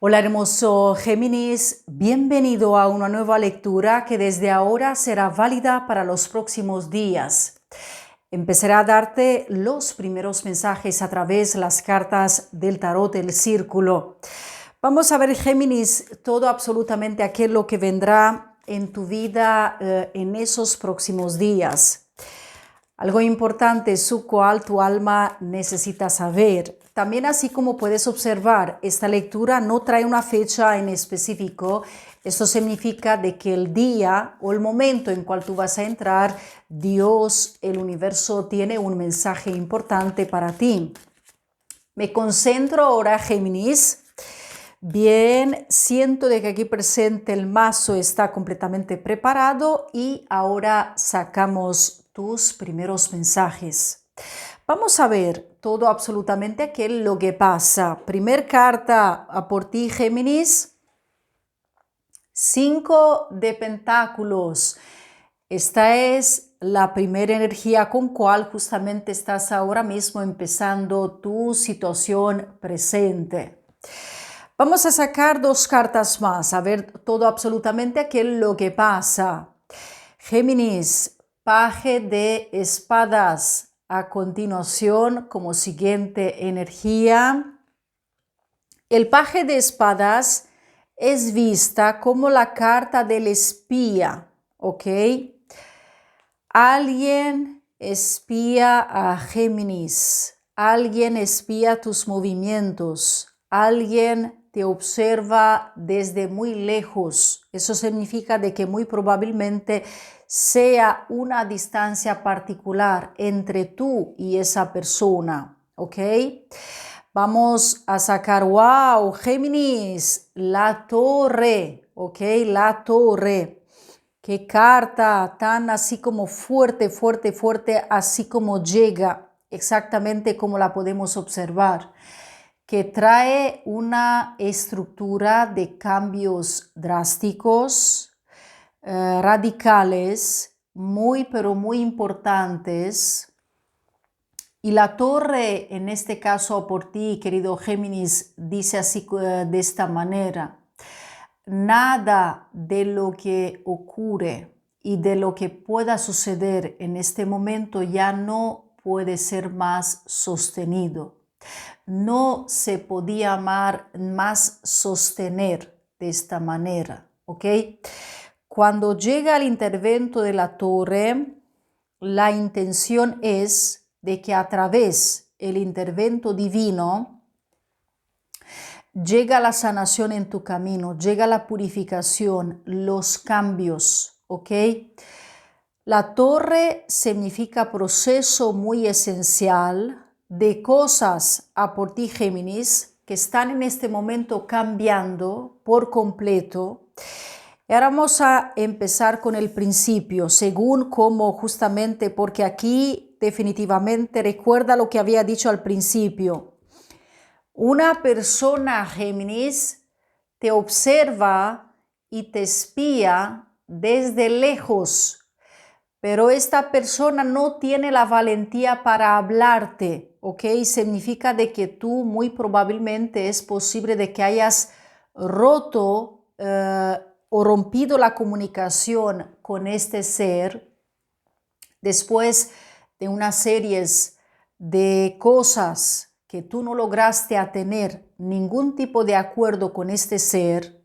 Hola hermoso Géminis, bienvenido a una nueva lectura que desde ahora será válida para los próximos días. Empezaré a darte los primeros mensajes a través de las cartas del tarot del círculo. Vamos a ver, Géminis, todo absolutamente aquello que vendrá en tu vida en esos próximos días. Algo importante, su cual tu alma necesita saber. También, así como puedes observar, esta lectura no trae una fecha en específico. Esto significa de que el día o el momento en cual tú vas a entrar, Dios, el universo, tiene un mensaje importante para ti. Me concentro ahora, Géminis. Bien, siento de que aquí presente el mazo está completamente preparado y ahora sacamos tus primeros mensajes. Vamos a ver todo absolutamente aquel lo que pasa. Primer carta a por ti, Géminis. 5 de pentáculos. Esta es la primera energía con cual justamente estás ahora mismo empezando tu situación presente. Vamos a sacar dos cartas más, a ver todo absolutamente aquel lo que pasa. Géminis, paje de espadas. A continuación, como siguiente energía, el paje de espadas es vista como la carta del espía, ¿ok? Alguien espía a Géminis, alguien espía tus movimientos, alguien te observa desde muy lejos. Eso significa de que muy probablemente sea una distancia particular entre tú y esa persona, ¿ok? Vamos a sacar, wow, Géminis, la torre, ¿ok? La torre. Qué carta tan así como fuerte, fuerte, fuerte, así como llega, exactamente como la podemos observar, que trae una estructura de cambios drásticos, radicales, muy, pero muy importantes. Y la torre, en este caso por ti, querido Géminis, dice así de esta manera: nada de lo que ocurre y de lo que pueda suceder en este momento ya no puede ser más sostenido. No se podía más sostener de esta manera, ¿ok? Cuando llega el intervento de la torre, la intención es de que a través del intervento divino llega la sanación en tu camino, llega la purificación, los cambios, ¿ok? La torre significa proceso muy esencial de cosas a por ti, Géminis, que están en este momento cambiando por completo. Y ahora vamos a empezar con el principio, según como justamente, porque aquí definitivamente recuerda lo que había dicho al principio. Una persona, Géminis, te observa y te espía desde lejos, pero esta persona no tiene la valentía para hablarte, ¿ok? Significa de que tú muy probablemente es posible de que hayas roto o rompido la comunicación con este ser después de unas series de cosas que tú no lograste a tener ningún tipo de acuerdo con este ser.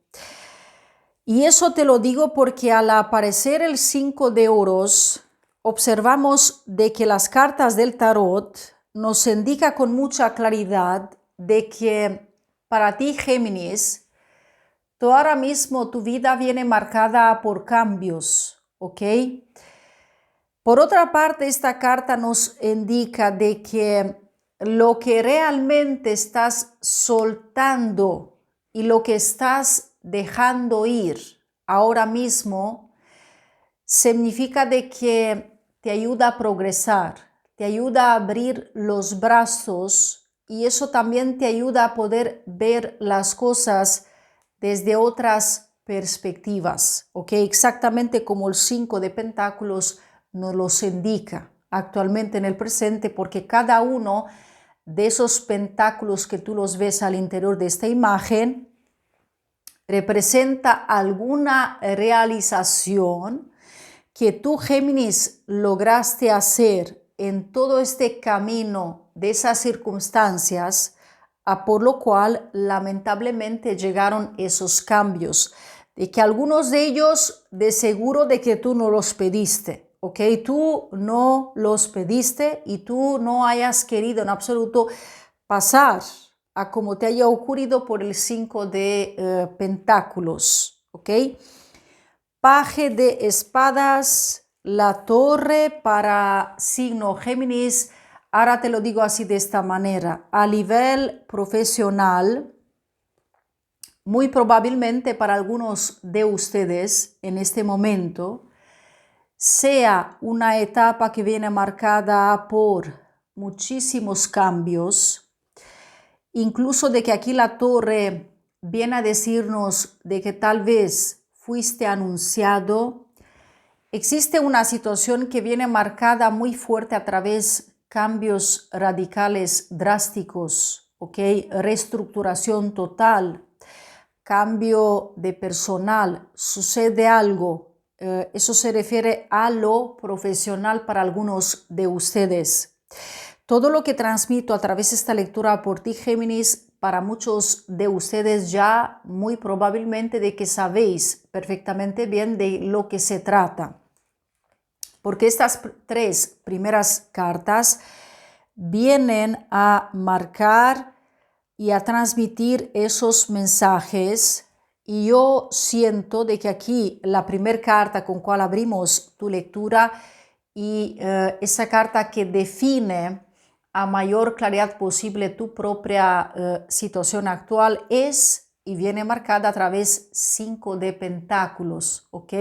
Y eso te lo digo porque al aparecer el 5 de oros, observamos de que las cartas del tarot nos indica con mucha claridad de que para ti, Géminis, tú ahora mismo tu vida viene marcada por cambios, ¿ok? Por otra parte, esta carta nos indica de que lo que realmente estás soltando y lo que estás dejando ir ahora mismo significa de que te ayuda a progresar, te ayuda a abrir los brazos y eso también te ayuda a poder ver las cosas desde otras perspectivas, ¿ok? Exactamente como el 5 de pentáculos nos los indica actualmente en el presente, porque cada uno de esos pentáculos que tú los ves al interior de esta imagen representa alguna realización que tú, Géminis, lograste hacer en todo este camino de esas circunstancias, por lo cual lamentablemente llegaron esos cambios, de que algunos de ellos de seguro de que tú no los pediste, ¿ok? Tú no los pediste y tú no hayas querido en absoluto pasar a como te haya ocurrido por el 5 de pentáculos, ¿ok? Paje de espadas, la torre para signo Géminis. Ahora te lo digo así de esta manera. A nivel profesional, muy probablemente para algunos de ustedes en este momento, sea una etapa que viene marcada por muchísimos cambios, incluso de que aquí la torre viene a decirnos de que tal vez fuiste anunciado. Existe una situación que viene marcada muy fuerte a través de cambios radicales drásticos, ¿ok? Reestructuración total, cambio de personal, sucede algo. Eso se refiere a lo profesional para algunos de ustedes. Todo lo que transmito a través de esta lectura por ti, Géminis, para muchos de ustedes ya muy probablemente de que sabéis perfectamente bien de lo que se trata. Porque estas tres primeras cartas vienen a marcar y a transmitir esos mensajes. Y yo siento de que aquí la primera carta con cual abrimos tu lectura y esa carta que define a mayor claridad posible tu propia situación actual es y viene marcada a través 5 de pentáculos, ¿ok?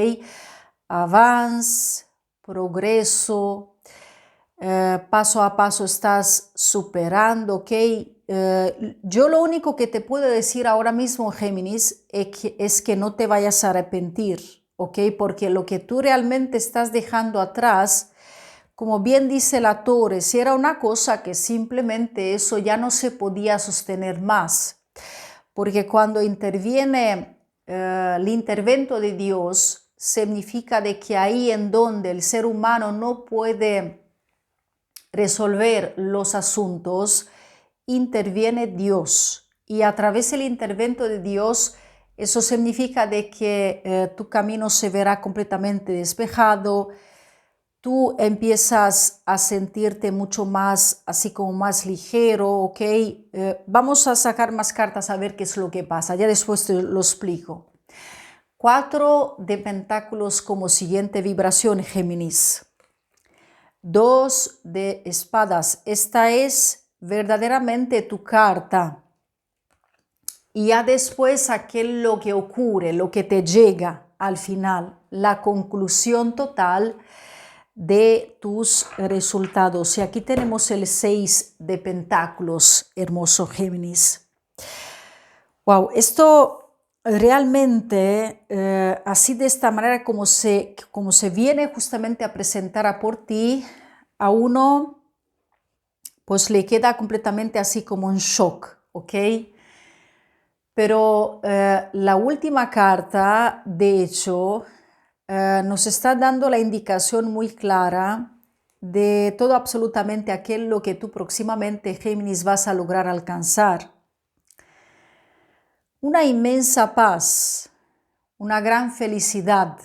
Avance, progreso, paso a paso estás superando, ¿ok? Yo lo único que te puedo decir ahora mismo, Géminis, es que no te vayas a arrepentir, ¿ok? Porque lo que tú realmente estás dejando atrás, como bien dice la torre, si era una cosa que simplemente eso ya no se podía sostener más, porque cuando interviene el intervento de Dios, significa de que ahí en donde el ser humano no puede resolver los asuntos, interviene Dios. Y a través del intervento de Dios, eso significa de que tu camino se verá completamente despejado, tú empiezas a sentirte mucho más, así como más ligero, ¿ok? Vamos a sacar más cartas a ver qué es lo que pasa, ya después te lo explico. 4 de pentáculos como siguiente vibración, Géminis. 2 de espadas, esta es verdaderamente tu carta. Y ya después lo que ocurre, lo que te llega al final, la conclusión total de tus resultados. Y aquí tenemos el 6 de pentáculos, hermoso Géminis. Wow, esto realmente, así de esta manera como se viene justamente a presentar a por ti, a uno pues le queda completamente así como un shock, ¿ok? Pero la última carta, de hecho, nos está dando la indicación muy clara de todo absolutamente aquello que tú próximamente, Géminis, vas a lograr alcanzar. Una inmensa paz, una gran felicidad.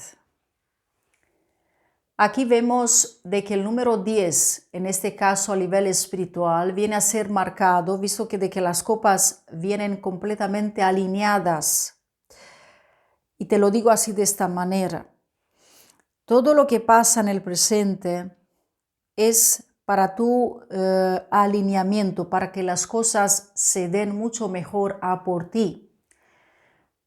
Aquí vemos de que el número 10, en este caso a nivel espiritual, viene a ser marcado, visto que de que las copas vienen completamente alineadas. Y te lo digo así de esta manera. Todo lo que pasa en el presente es para tu alineamiento, para que las cosas se den mucho mejor a por ti,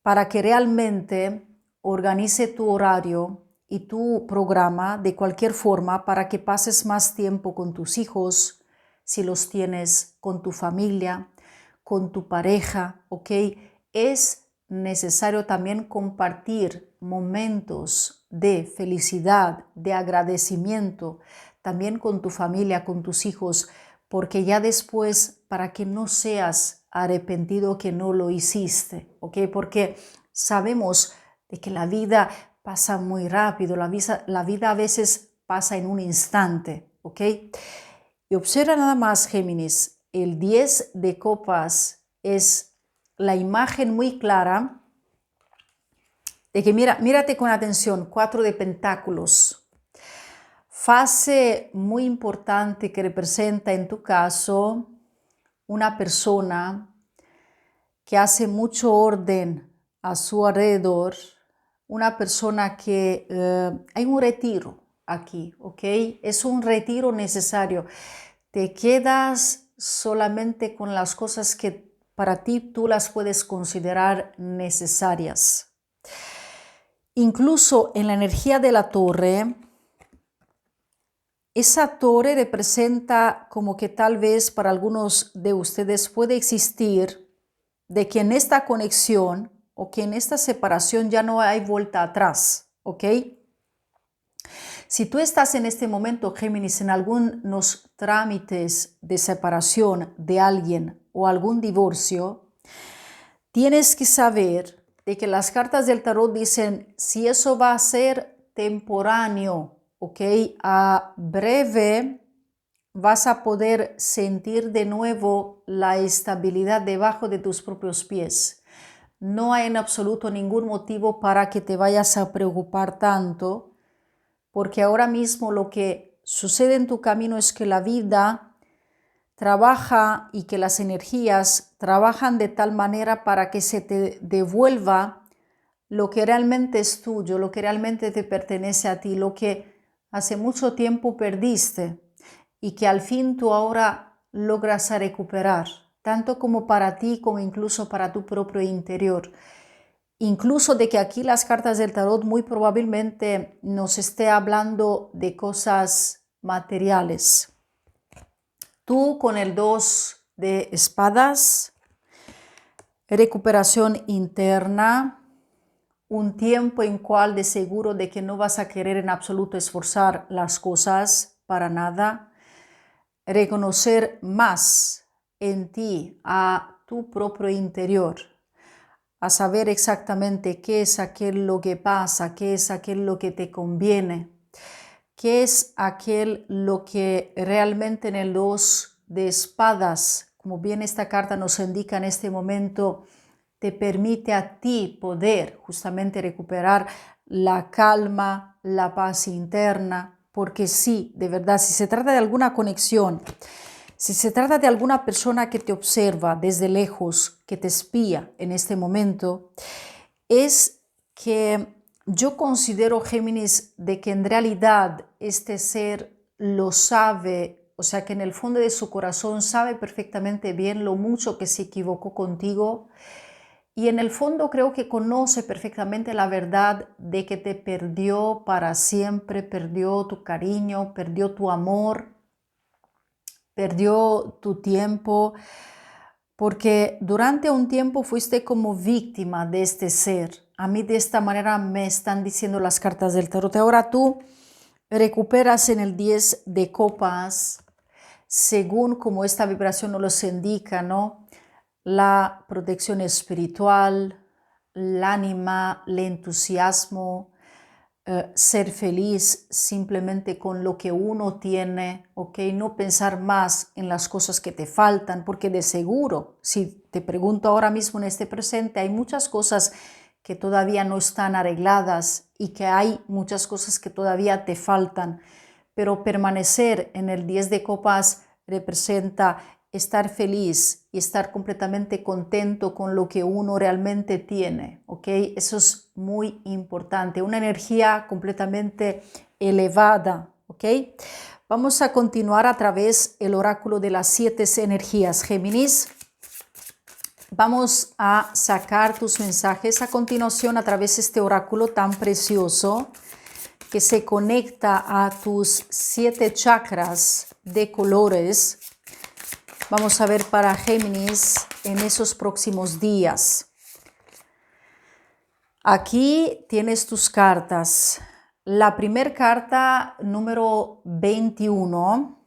para que realmente organice tu horario y tu programa de cualquier forma para que pases más tiempo con tus hijos, si los tienes, con tu familia, con tu pareja, ¿ok? Es necesario también compartir momentos de felicidad, de agradecimiento, también con tu familia, con tus hijos, porque ya después, para que no seas arrepentido que no lo hiciste, ¿ok? Porque sabemos de que la vida pasa muy rápido, la vida a veces pasa en un instante, ¿ok? Y observa nada más, Géminis, el 10 de copas es la imagen muy clara de que mírate con atención, 4 de pentáculos. Fase muy importante que representa en tu caso una persona que hace mucho orden a su alrededor, una persona que hay un retiro aquí, ¿ok? Es un retiro necesario. Te quedas solamente con las cosas que para ti tú las puedes considerar necesarias. Incluso en la energía de la torre, esa torre representa como que tal vez para algunos de ustedes puede existir de que en esta conexión o que en esta separación ya no hay vuelta atrás, ¿ok? Si tú estás en este momento, Géminis, en algunos trámites de separación de alguien o algún divorcio, tienes que saber de que las cartas del tarot dicen si eso va a ser temporáneo, ¿ok? A breve vas a poder sentir de nuevo la estabilidad debajo de tus propios pies. No hay en absoluto ningún motivo para que te vayas a preocupar tanto, porque ahora mismo lo que sucede en tu camino es que la vida trabaja y que las energías trabajan de tal manera para que se te devuelva lo que realmente es tuyo, lo que realmente te pertenece a ti, lo que hace mucho tiempo perdiste y que al fin tú ahora logras recuperar, tanto como para ti como incluso para tu propio interior. Incluso de que aquí las cartas del tarot muy probablemente nos esté hablando de cosas materiales. Tú con el 2 de espadas, recuperación interna, un tiempo en cual de seguro de que no vas a querer en absoluto esforzar las cosas para nada, reconocer más en ti, a tu propio interior, a saber exactamente qué es aquel lo que pasa, qué es aquel lo que te conviene, qué es aquel lo que realmente en el 2 de espadas, como bien esta carta nos indica en este momento, te permite a ti poder justamente recuperar la calma, la paz interna, porque sí, de verdad, si se trata de alguna conexión, si se trata de alguna persona que te observa desde lejos, que te espía en este momento, es que yo considero, Géminis, de que en realidad este ser lo sabe, o sea que en el fondo de su corazón sabe perfectamente bien lo mucho que se equivocó contigo y en el fondo creo que conoce perfectamente la verdad de que te perdió para siempre, perdió tu cariño, perdió tu amor, perdió tu tiempo, porque durante un tiempo fuiste como víctima de este ser. A mí de esta manera me están diciendo las cartas del tarot. Ahora tú recuperas en el 10 de copas, según como esta vibración nos los indica, ¿no? La protección espiritual, el ánima, el entusiasmo, ser feliz simplemente con lo que uno tiene, ¿ok? No pensar más en las cosas que te faltan, porque de seguro, si te pregunto ahora mismo en este presente, hay muchas cosas que todavía no están arregladas y que hay muchas cosas que todavía te faltan, pero permanecer en el 10 de copas representa estar feliz y estar completamente contento con lo que uno realmente tiene, ¿ok? Eso es muy importante, una energía completamente elevada, ¿ok? Vamos a continuar a través del oráculo de las 7 energías, Géminis. Vamos a sacar tus mensajes a continuación a través de este oráculo tan precioso que se conecta a tus 7 chakras de colores. Vamos a ver para Géminis en esos próximos días. Aquí tienes tus cartas. La primera carta, número 21.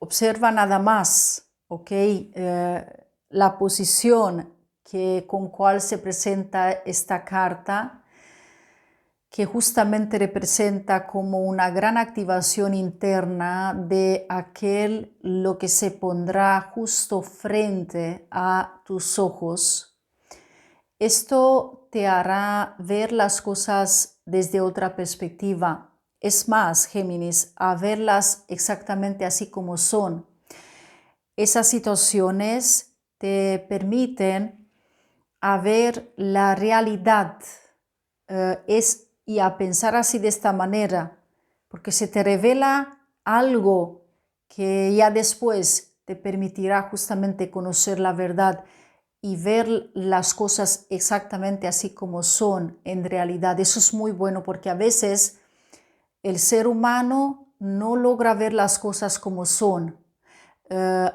Observa nada más, ¿ok? La posición con cual se presenta esta carta, que justamente representa como una gran activación interna de aquel lo que se pondrá justo frente a tus ojos. Esto te hará ver las cosas desde otra perspectiva. Es más, Géminis, a verlas exactamente así como son. Esas situaciones te permiten a ver la realidad y a pensar así de esta manera, porque se te revela algo que ya después te permitirá justamente conocer la verdad y ver las cosas exactamente así como son en realidad. Eso es muy bueno porque a veces el ser humano no logra ver las cosas como son.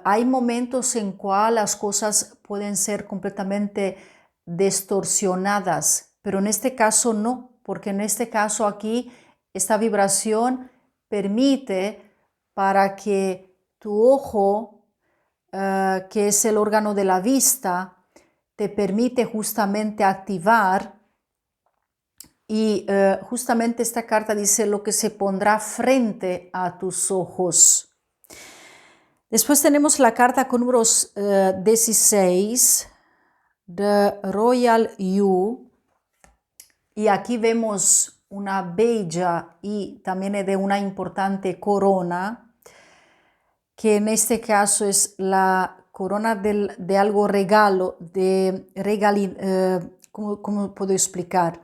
Hay momentos en cuales las cosas pueden ser completamente distorsionadas, pero en este caso no, porque en este caso aquí esta vibración permite para que tu ojo, que es el órgano de la vista, te permite justamente activar y justamente esta carta dice lo que se pondrá frente a tus ojos. Después tenemos la carta con números 16 de Royal You y aquí vemos una bella y también de una importante corona, que en este caso es la corona de algo regalo, ¿cómo puedo explicar?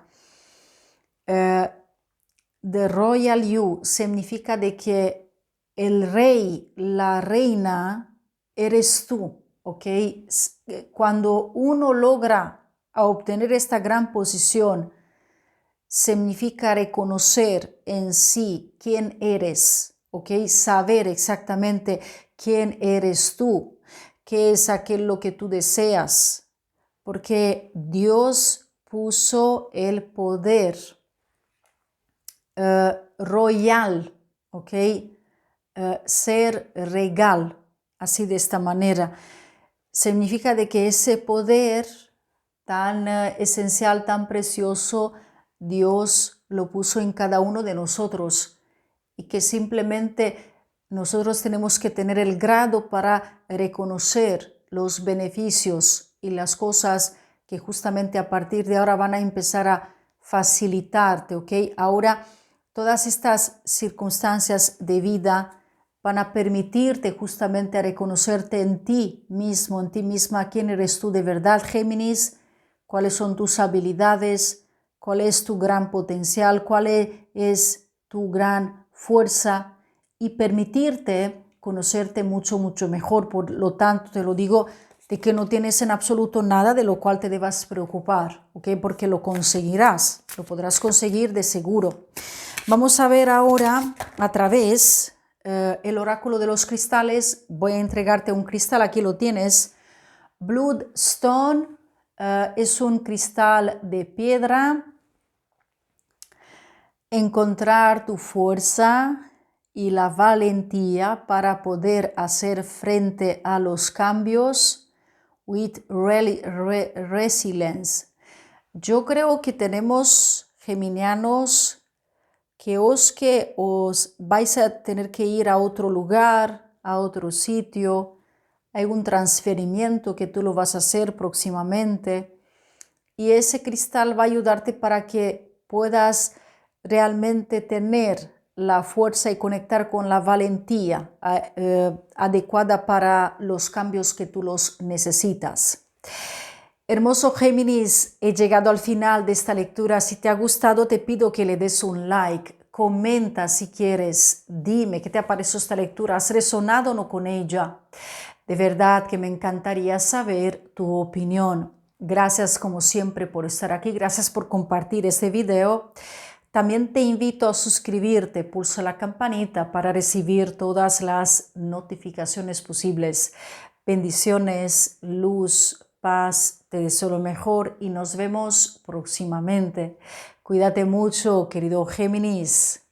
The Royal You significa de que el rey, la reina, eres tú, ¿ok? Cuando uno logra obtener esta gran posición, significa reconocer en sí quién eres, ¿ok? Saber exactamente quién eres tú, qué es aquello que tú deseas, porque Dios puso el poder royal, ¿ok? Ser regal, así de esta manera. Significa de que ese poder tan esencial, tan precioso, Dios lo puso en cada uno de nosotros y que simplemente nosotros tenemos que tener el grado para reconocer los beneficios y las cosas que justamente a partir de ahora van a empezar a facilitarte, ¿ok? Ahora todas estas circunstancias de vida van a permitirte justamente a reconocerte en ti mismo, en ti misma, quién eres tú de verdad, Géminis, cuáles son tus habilidades, cuál es tu gran potencial, cuál es tu gran fuerza y permitirte conocerte mucho, mucho mejor. Por lo tanto, te lo digo, de que no tienes en absoluto nada de lo cual te debas preocupar, ¿ok? Porque lo conseguirás, lo podrás conseguir de seguro. Vamos a ver ahora a través el oráculo de los cristales. Voy a entregarte un cristal, aquí lo tienes. Bloodstone es un cristal de piedra. Encontrar tu fuerza y la valentía para poder hacer frente a los cambios with resilience. Yo creo que tenemos, geminianos, que os vais a tener que ir a otro lugar, a otro sitio, hay un transferimiento que tú lo vas a hacer próximamente y ese cristal va a ayudarte para que puedas realmente tener la fuerza y conectar con la valentía adecuada para los cambios que tú los necesitas. Hermoso Géminis, he llegado al final de esta lectura. Si te ha gustado, te pido que le des un like, comenta si quieres, dime qué te ha parecido esta lectura, ¿has resonado o no con ella? De verdad que me encantaría saber tu opinión. Gracias como siempre por estar aquí, gracias por compartir este video. También te invito a suscribirte, pulsa la campanita para recibir todas las notificaciones posibles. Bendiciones, luz, paz, te deseo lo mejor y nos vemos próximamente. Cuídate mucho, querido Géminis.